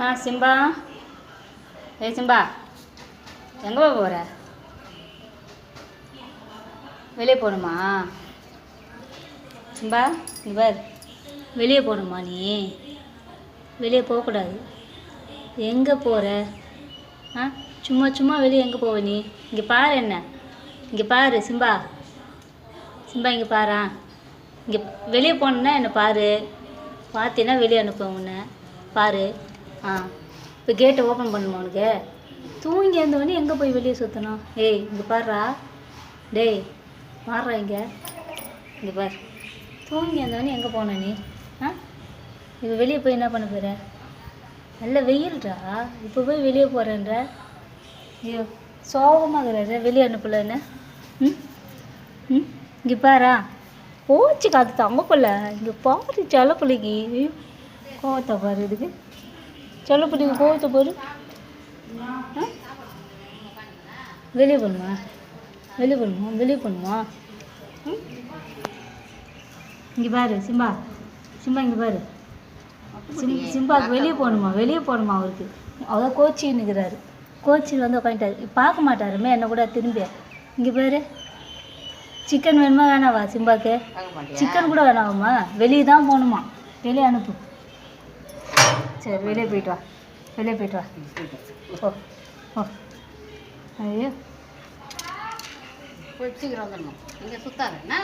நான் Simba. Simba, எங்கே போகிற? வெளியே போகணுமா? சிம்பா, நீ பார், வெளியே போகணுமா? நீ வெளியே போகக்கூடாது. எங்கே போகிற? சும்மா சும்மா வெளியே எங்கே போவ நீ? இங்கே பாரு, என்ன இங்கே பாரு சிம்பா. சிம்பா, இங்கே பாரா. இங்கே வெளியே போகணுன்னா என்னை பாரு. பார்த்தீங்கன்னா வெளியே அனுப்புவேன் உன்னை. பாரு. இப்போ கேட்டை ஓப்பன் பண்ணுமா உனக்கு? தூங்கி இருந்தவொடனே எங்கே போய் வெளியே சுற்றணும்? ஏய், இங்கே பாருறா. டேய், பாருறா இங்கே. இங்கே பார். தூங்கி இருந்தவொடனே எங்கே போன நீ? இப்போ வெளியே போய் என்ன பண்ண போகிற? நல்ல வெயில்டா. இப்போ போய் வெளியே போகிறேன்ற. ஐயோ, சோகமாக இருக்கிற. வெளியே அனுப்பல என்ன? இங்கே பாரா. போச்சு காத்து தங்க பிள்ளை. இங்கே பாரு செல்லப்பிள்ளைக்கு. ஐயோ, கோவத்தை பாரு. இதுக்கு செல்லப்பிள்ளைக்கு கோவத்தை பாரு. வெளியே பண்ணுமா? வெளியே பண்ணுமா? வெளியே பண்ணுமா? இங்கே பாரு சிம்பா. சிம்பா, இங்கே பாரு. சிம்பாவுக்கு வெளியே போகணுமா? வெளியே போகணுமா? அவருக்கு அவர் கோச்சின்னு இருக்கிறாரு. கோச்சின்னு வந்து உட்காந்துட்டாரு. பார்க்க மாட்டாருமே என்ன கூட திரும்பி. இங்கே பாரு. சிக்கன் வேணுமா வேணாவா சிம்பாவுக்கு? சிக்கன் கூட வேணாமா? வெளியே தான் போகணுமா? வெளியே அனுப்பு. சரி, வெளியே போயிட்டு வா. வெளியே போயிட்டு வா. ஓ ஓ. ஐயோ, போய் சீக்கிரம் வந்துடணும். இங்கே சுத்தாதுண்ணா.